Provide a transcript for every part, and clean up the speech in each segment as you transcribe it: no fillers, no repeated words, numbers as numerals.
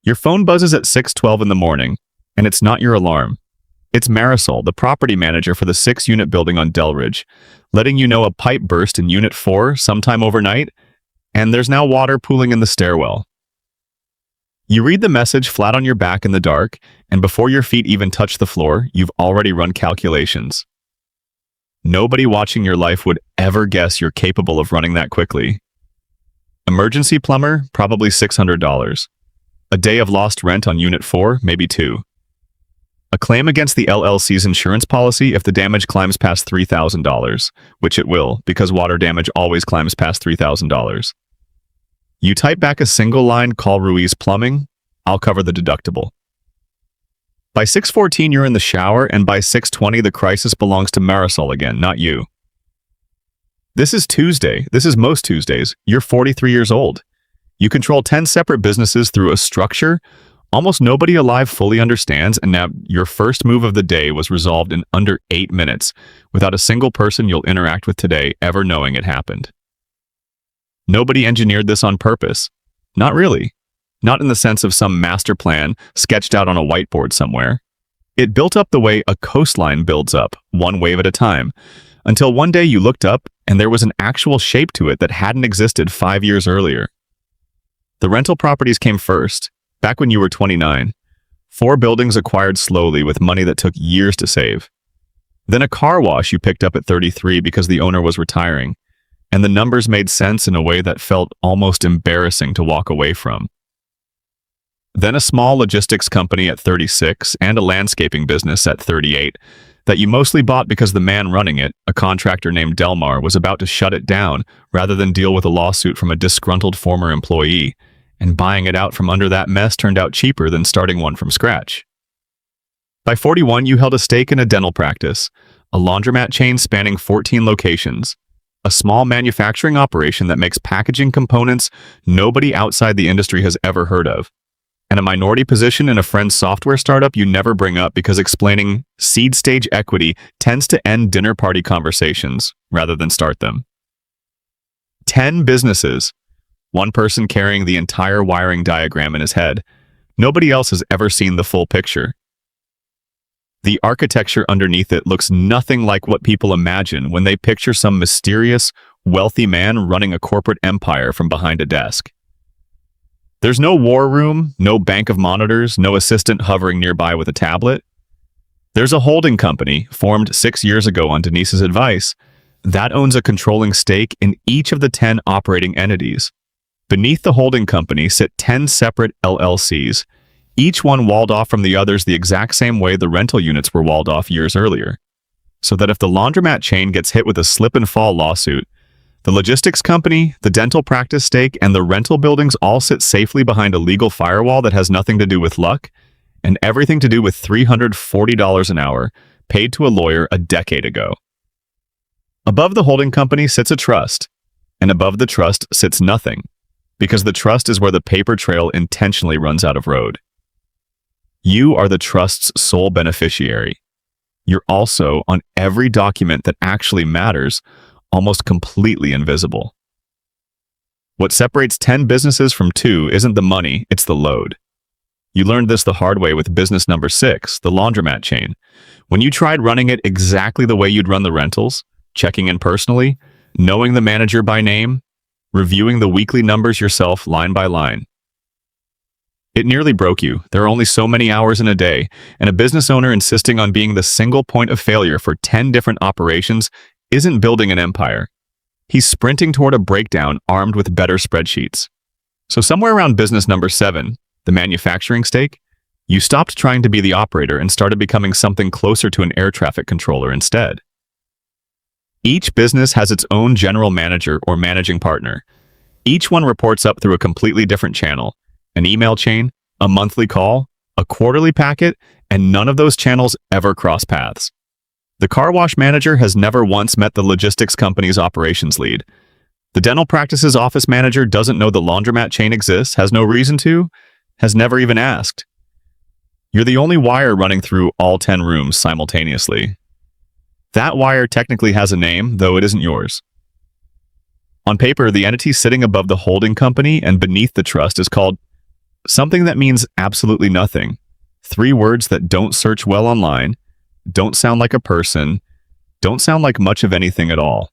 Your phone buzzes at 6:12 in the morning, and it's not your alarm. It's Marisol, the property manager for the 6-unit building on Delridge, letting you know a pipe burst in Unit 4 sometime overnight, and there's now water pooling in the stairwell. You read the message flat on your back in the dark, and before your feet even touch the floor, you've already run calculations. Nobody watching your life would ever guess you're capable of running that quickly. Emergency plumber, probably $600. A day of lost rent on Unit 4, maybe 2. A claim against the LLC's insurance policy if the damage climbs past $3,000, which it will, because water damage always climbs past $3,000. You type back a single line, call Ruiz Plumbing, I'll cover the deductible. By 6:14, you're in the shower, and by 6:20, the crisis belongs to Marisol again, not you. This is Tuesday. This is most Tuesdays. You're 43 years old. You control 10 separate businesses through a structure almost nobody alive fully understands, and now your first move of the day was resolved in under 8 minutes without a single person you'll interact with today ever knowing it happened. Nobody engineered this on purpose. Not really. Not in the sense of some master plan sketched out on a whiteboard somewhere. It built up the way a coastline builds up, one wave at a time, until one day you looked up and there was an actual shape to it that hadn't existed 5 years earlier. The rental properties came first, back when you were 29. 4 buildings acquired slowly with money that took years to save. Then a car wash you picked up at 33 because the owner was retiring, and the numbers made sense in a way that felt almost embarrassing to walk away from. Then a small logistics company at 36 and a landscaping business at 38 that you mostly bought because the man running it, a contractor named Delmar, was about to shut it down rather than deal with a lawsuit from a disgruntled former employee, and buying it out from under that mess turned out cheaper than starting one from scratch. By 41, you held a stake in a dental practice, a laundromat chain spanning 14 locations, a small manufacturing operation that makes packaging components nobody outside the industry has ever heard of, and a minority position in a friend's software startup you never bring up because explaining seed stage equity tends to end dinner party conversations rather than start them. 10 businesses. One person carrying the entire wiring diagram in his head. Nobody else has ever seen the full picture. The architecture underneath it looks nothing like what people imagine when they picture some mysterious, wealthy man running a corporate empire from behind a desk. There's no war room, no bank of monitors, no assistant hovering nearby with a tablet. There's a holding company, formed 6 years ago on Denise's advice, that owns a controlling stake in each of the 10 operating entities. Beneath the holding company sit 10 separate LLCs, each one walled off from the others the exact same way the rental units were walled off years earlier. So that if the laundromat chain gets hit with a slip-and-fall lawsuit, the logistics company, the dental practice stake, and the rental buildings all sit safely behind a legal firewall that has nothing to do with luck and everything to do with $340 an hour paid to a lawyer a decade ago. Above the holding company sits a trust, and above the trust sits nothing, because the trust is where the paper trail intentionally runs out of road. You are the trust's sole beneficiary. You're also, on every document that actually matters, almost completely invisible. What separates 10 businesses from 2 isn't the money, it's the load. You learned this the hard way with business number 6, the laundromat chain. When you tried running it exactly the way you'd run the rentals, checking in personally, knowing the manager by name, reviewing the weekly numbers yourself line by line. It nearly broke you. There are only so many hours in a day, and a business owner insisting on being the single point of failure for 10 different operations isn't building an empire. He's sprinting toward a breakdown armed with better spreadsheets. So somewhere around business number 7, the manufacturing stake, you stopped trying to be the operator and started becoming something closer to an air traffic controller instead. Each business has its own general manager or managing partner. Each one reports up through a completely different channel, an email chain, a monthly call, a quarterly packet, and none of those channels ever cross paths. The car wash manager has never once met the logistics company's operations lead. The dental practice's office manager doesn't know the laundromat chain exists, has no reason to, has never even asked. You're the only wire running through all 10 rooms simultaneously. That wire technically has a name, though it isn't yours. On paper, the entity sitting above the holding company and beneath the trust is called Something that means absolutely nothing. 3 words that don't search well online, don't sound like a person, don't sound like much of anything at all.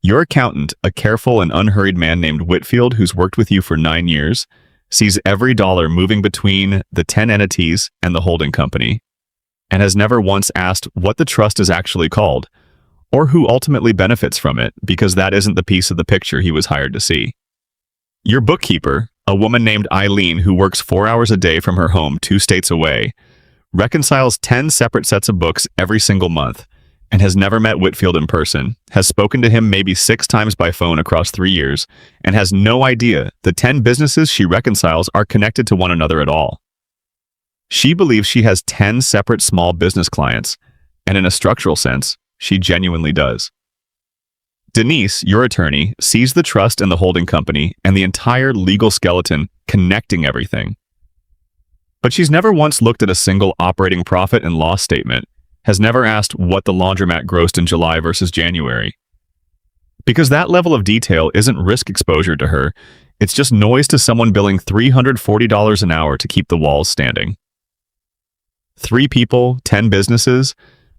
Your accountant, a careful and unhurried man named Whitfield who's worked with you for 9 years, sees every dollar moving between the 10 entities and the holding company, and has never once asked what the trust is actually called, or who ultimately benefits from it, because that isn't the piece of the picture he was hired to see. Your bookkeeper, a woman named Eileen who works 4 hours a day from her home 2 states away, reconciles 10 separate sets of books every single month, and has never met Whitfield in person, has spoken to him maybe 6 times by phone across 3 years, and has no idea the 10 businesses she reconciles are connected to one another at all. She believes she has 10 separate small business clients, and in a structural sense, she genuinely does. Denise, your attorney, sees the trust and the holding company and the entire legal skeleton connecting everything. But she's never once looked at a single operating profit and loss statement, has never asked what the laundromat grossed in July versus January. Because that level of detail isn't risk exposure to her, it's just noise to someone billing $340 an hour to keep the walls standing. 3 people, 10 businesses.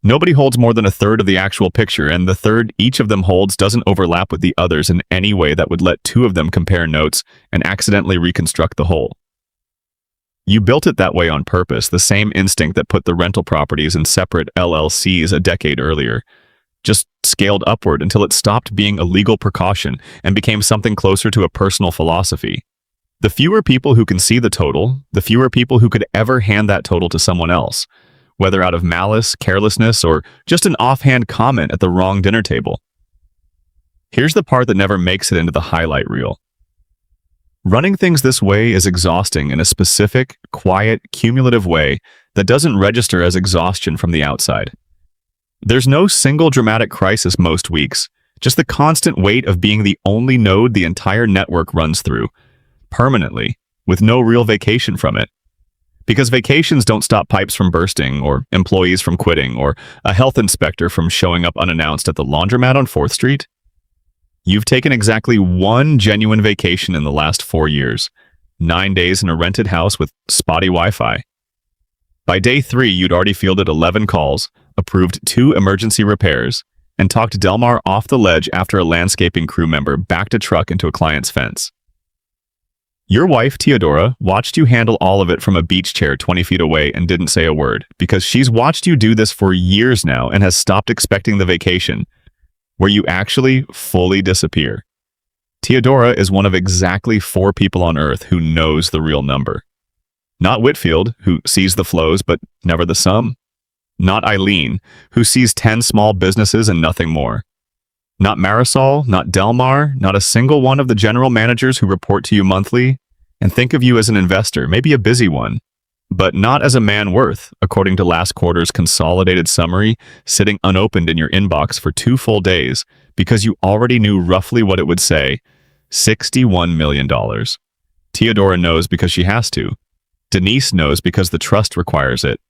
Nobody holds more than a third of the actual picture, and the third each of them holds doesn't overlap with the others in any way that would let 2 of them compare notes and accidentally reconstruct the whole. You built it that way on purpose, the same instinct that put the rental properties in separate LLCs a decade earlier, just scaled upward until it stopped being a legal precaution and became something closer to a personal philosophy. The fewer people who can see the total, the fewer people who could ever hand that total to someone else, whether out of malice, carelessness, or just an offhand comment at the wrong dinner table. Here's the part that never makes it into the highlight reel. Running things this way is exhausting in a specific, quiet, cumulative way that doesn't register as exhaustion from the outside. There's no single dramatic crisis most weeks, just the constant weight of being the only node the entire network runs through, permanently, with no real vacation from it. Because vacations don't stop pipes from bursting, or employees from quitting, or a health inspector from showing up unannounced at the laundromat on 4th Street. You've taken exactly 1 genuine vacation in the last 4 years, 9 days in a rented house with spotty Wi-Fi. By day 3, you'd already fielded 11 calls, approved 2 emergency repairs, and talked Delmar off the ledge after a landscaping crew member backed a truck into a client's fence. Your wife, Teodora, watched you handle all of it from a beach chair 20 feet away and didn't say a word, because she's watched you do this for years now and has stopped expecting the vacation, where you actually fully disappear. Teodora is one of exactly 4 people on Earth who knows the real number. Not Whitfield, who sees the flows but never the sum. Not Eileen, who sees 10 small businesses and nothing more. Not Marisol, not Delmar, not a single one of the general managers who report to you monthly and think of you as an investor, maybe a busy one, but not as a man worth, according to last quarter's consolidated summary, sitting unopened in your inbox for 2 full days because you already knew roughly what it would say, $61 million. Teodora knows because she has to. Denise knows because the trust requires it.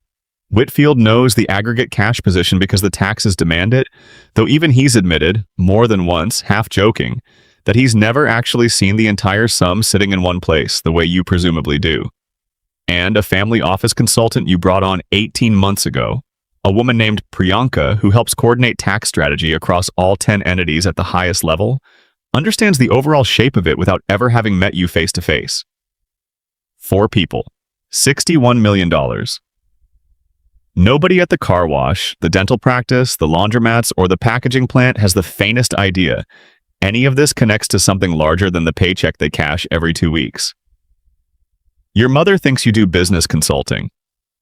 Whitfield knows the aggregate cash position because the taxes demand it, though even he's admitted, more than once, half joking, that he's never actually seen the entire sum sitting in one place the way you presumably do. And a family office consultant you brought on 18 months ago, a woman named Priyanka who helps coordinate tax strategy across all 10 entities at the highest level, understands the overall shape of it without ever having met you face to face. 4 people, $61 million. Nobody at the car wash, the dental practice, the laundromats, or the packaging plant has the faintest idea any of this connects to something larger than the paycheck they cash every 2 weeks. Your mother thinks you do business consulting.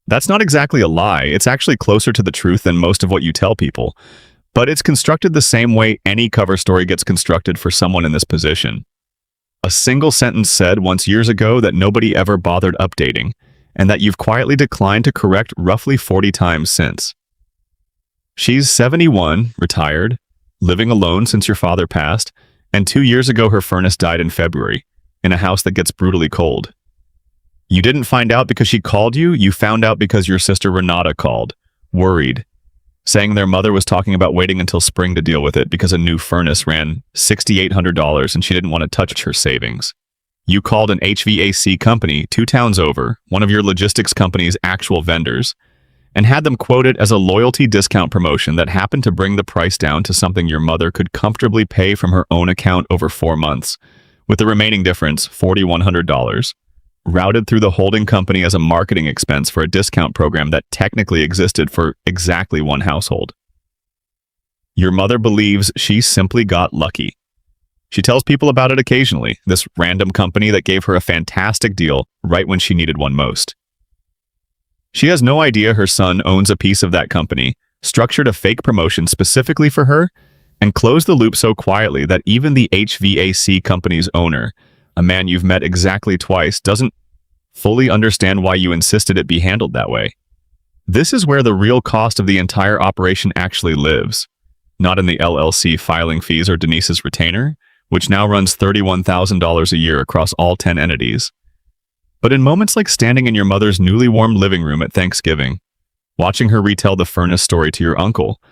That's not exactly a lie, it's actually closer to the truth than most of what you tell people, but it's constructed the same way any cover story gets constructed for someone in this position. A single sentence said once years ago that nobody ever bothered updating, and that you've quietly declined to correct roughly 40 times since. She's 71, retired, living alone since your father passed, and 2 years ago her furnace died in February, in a house that gets brutally cold. You didn't find out because she called you, you found out because your sister Renata called, worried, saying their mother was talking about waiting until spring to deal with it because a new furnace ran $6,800 and she didn't want to touch her savings. You called an HVAC company 2 towns over, one of your logistics company's actual vendors, and had them quote it as a loyalty discount promotion that happened to bring the price down to something your mother could comfortably pay from her own account over 4 months, with the remaining difference, $4,100, routed through the holding company as a marketing expense for a discount program that technically existed for exactly one household. Your mother believes she simply got lucky. She tells people about it occasionally, this random company that gave her a fantastic deal right when she needed one most. She has no idea her son owns a piece of that company, structured a fake promotion specifically for her, and closed the loop so quietly that even the HVAC company's owner, a man you've met exactly twice, doesn't fully understand why you insisted it be handled that way. This is where the real cost of the entire operation actually lives, not in the LLC filing fees or Denise's retainer, which now runs $31,000 a year across all 10 entities. But in moments like standing in your mother's newly warmed living room at Thanksgiving, watching her retell the furnace story to your uncle,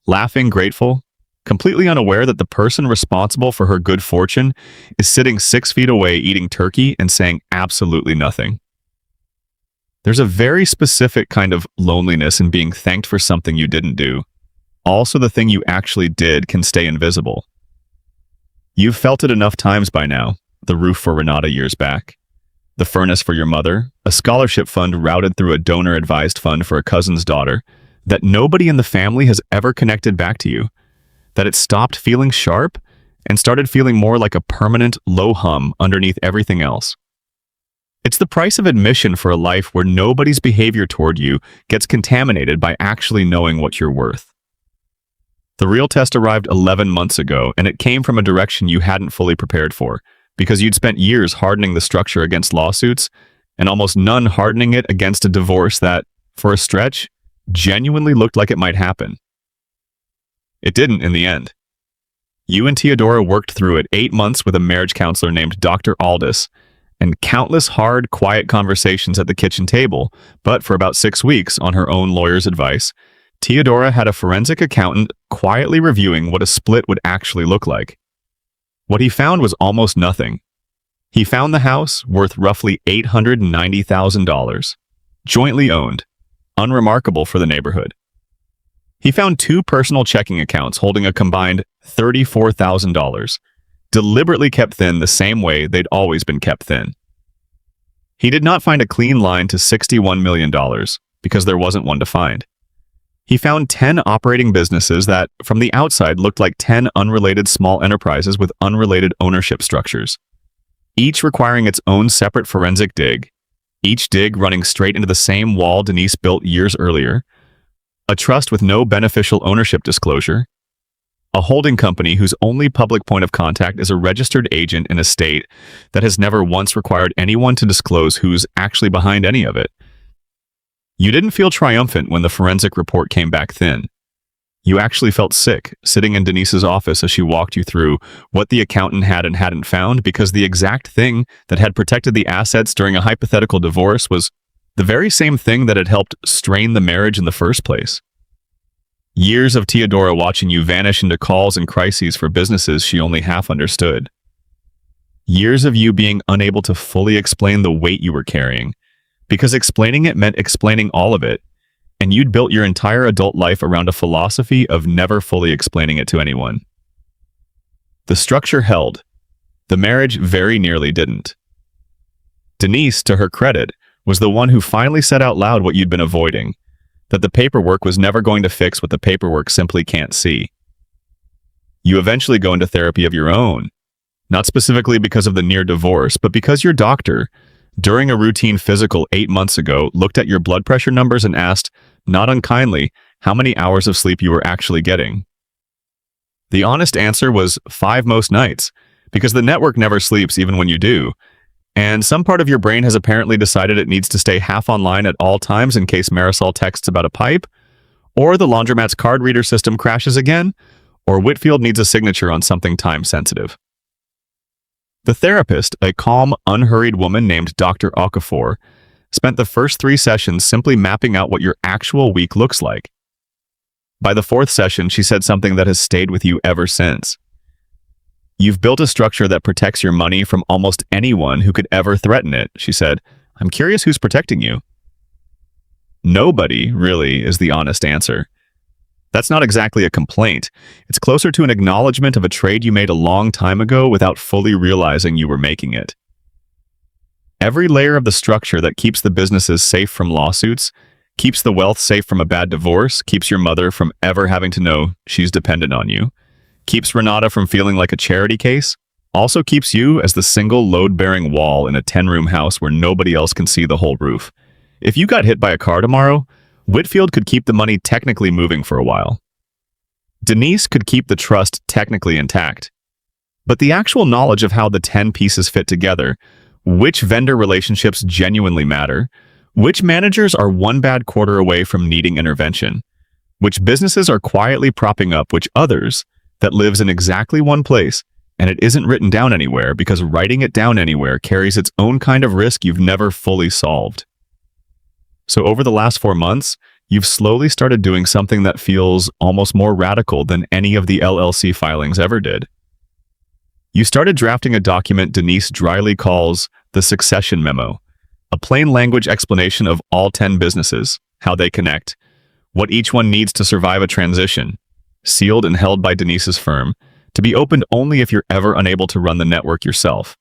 laughing, grateful, completely unaware that the person responsible for her good fortune is sitting 6 feet away eating turkey and saying absolutely nothing. There's a very specific kind of loneliness in being thanked for something you didn't do. Also, the thing you actually did can stay invisible. You've felt it enough times by now, the roof for Renata years back, the furnace for your mother, a scholarship fund routed through a donor-advised fund for a cousin's daughter, that nobody in the family has ever connected back to you, that it stopped feeling sharp and started feeling more like a permanent low hum underneath everything else. It's the price of admission for a life where nobody's behavior toward you gets contaminated by actually knowing what you're worth. The real test arrived 11 months ago, and it came from a direction you hadn't fully prepared for, because you'd spent years hardening the structure against lawsuits, and almost none hardening it against a divorce that, for a stretch, genuinely looked like it might happen. It didn't in the end. You and Teodora worked through it 8 months with a marriage counselor named Dr. Aldis, and countless hard, quiet conversations at the kitchen table, but for about 6 weeks, on her own lawyer's advice, Teodora had a forensic accountant quietly reviewing what a split would actually look like. What he found was almost nothing. He found the house worth roughly $890,000, jointly owned, unremarkable for the neighborhood. He found 2 personal checking accounts holding a combined $34,000, deliberately kept thin the same way they'd always been kept thin. He did not find a clean line to $61 million, because there wasn't one to find. He found 10 operating businesses that, from the outside, looked like 10 unrelated small enterprises with unrelated ownership structures, each requiring its own separate forensic dig, each dig running straight into the same wall Denise built years earlier, a trust with no beneficial ownership disclosure, a holding company whose only public point of contact is a registered agent in a state that has never once required anyone to disclose who's actually behind any of it. You didn't feel triumphant when the forensic report came back thin. You actually felt sick, sitting in Denise's office as she walked you through what the accountant had and hadn't found, because the exact thing that had protected the assets during a hypothetical divorce was the very same thing that had helped strain the marriage in the first place. Years of Teodora watching you vanish into calls and crises for businesses she only half understood. Years of you being unable to fully explain the weight you were carrying, because explaining it meant explaining all of it, and you'd built your entire adult life around a philosophy of never fully explaining it to anyone. The structure held. The marriage very nearly didn't. Denise, to her credit, was the one who finally said out loud what you'd been avoiding, that the paperwork was never going to fix what the paperwork simply can't see. You eventually go into therapy of your own, not specifically because of the near divorce, but because your doctor, during a routine physical 8 months ago, looked at your blood pressure numbers and asked, not unkindly, how many hours of sleep you were actually getting. The honest answer was 5 most nights, because the network never sleeps even when you do, and some part of your brain has apparently decided it needs to stay half online at all times in case Marisol texts about a pipe, or the laundromat's card reader system crashes again, or Whitfield needs a signature on something time-sensitive. The therapist, a calm, unhurried woman named Dr. Okafor, spent the first 3 sessions simply mapping out what your actual week looks like. By the 4th session, she said something that has stayed with you ever since. You've built a structure that protects your money from almost anyone who could ever threaten it, she said. I'm curious who's protecting you. Nobody, really, is the honest answer. That's not exactly a complaint. It's closer to an acknowledgement of a trade you made a long time ago without fully realizing you were making it. Every layer of the structure that keeps the businesses safe from lawsuits, keeps the wealth safe from a bad divorce, keeps your mother from ever having to know she's dependent on you, keeps Renata from feeling like a charity case, also keeps you as the single load-bearing wall in a 10-room house where nobody else can see the whole roof. If you got hit by a car tomorrow, Whitfield could keep the money technically moving for a while. Denise could keep the trust technically intact. But the actual knowledge of how the 10 pieces fit together, which vendor relationships genuinely matter, which managers are one bad quarter away from needing intervention, which businesses are quietly propping up which others that lives in exactly one place, and it isn't written down anywhere because writing it down anywhere carries its own kind of risk you've never fully solved. So over the last 4 months, you've slowly started doing something that feels almost more radical than any of the LLC filings ever did. You started drafting a document Denise dryly calls the succession memo, a plain language explanation of all 10 businesses, how they connect, what each one needs to survive a transition, sealed and held by Denise's firm, to be opened only if you're ever unable to run the network yourself.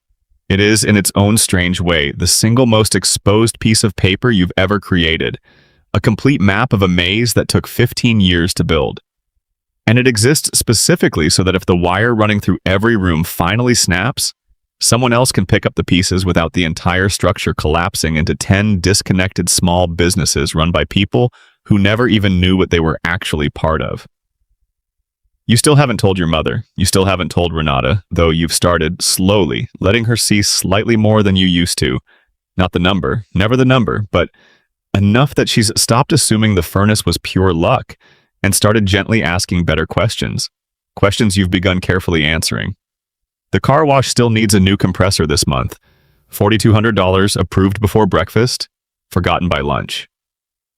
It is, in its own strange way, the single most exposed piece of paper you've ever created, a complete map of a maze that took 15 years to build. And it exists specifically so that if the wire running through every room finally snaps, someone else can pick up the pieces without the entire structure collapsing into 10 disconnected small businesses run by people who never even knew what they were actually part of. You still haven't told your mother. You still haven't told Renata, though you've started, slowly, letting her see slightly more than you used to. Not the number, never the number, but enough that she's stopped assuming the furnace was pure luck and started gently asking better questions. Questions you've begun carefully answering. The car wash still needs a new compressor this month. $4,200 approved before breakfast, forgotten by lunch.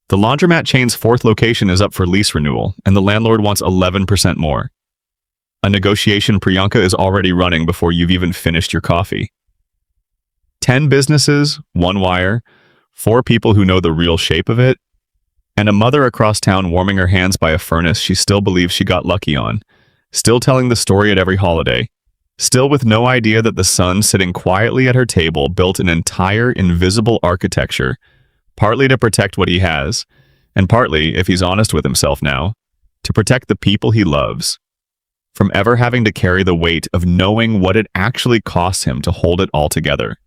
The laundromat chain's 4th location is up for lease renewal, and the landlord wants 11% more. A negotiation Priyanka is already running before you've even finished your coffee. 10 businesses, 1 wire, 4 people who know the real shape of it, and a mother across town warming her hands by a furnace she still believes she got lucky on, still telling the story at every holiday, still with no idea that the son sitting quietly at her table built an entire invisible architecture, partly to protect what he has, and partly, if he's honest with himself now, to protect the people he loves, from ever having to carry the weight of knowing what it actually costs him to hold it all together.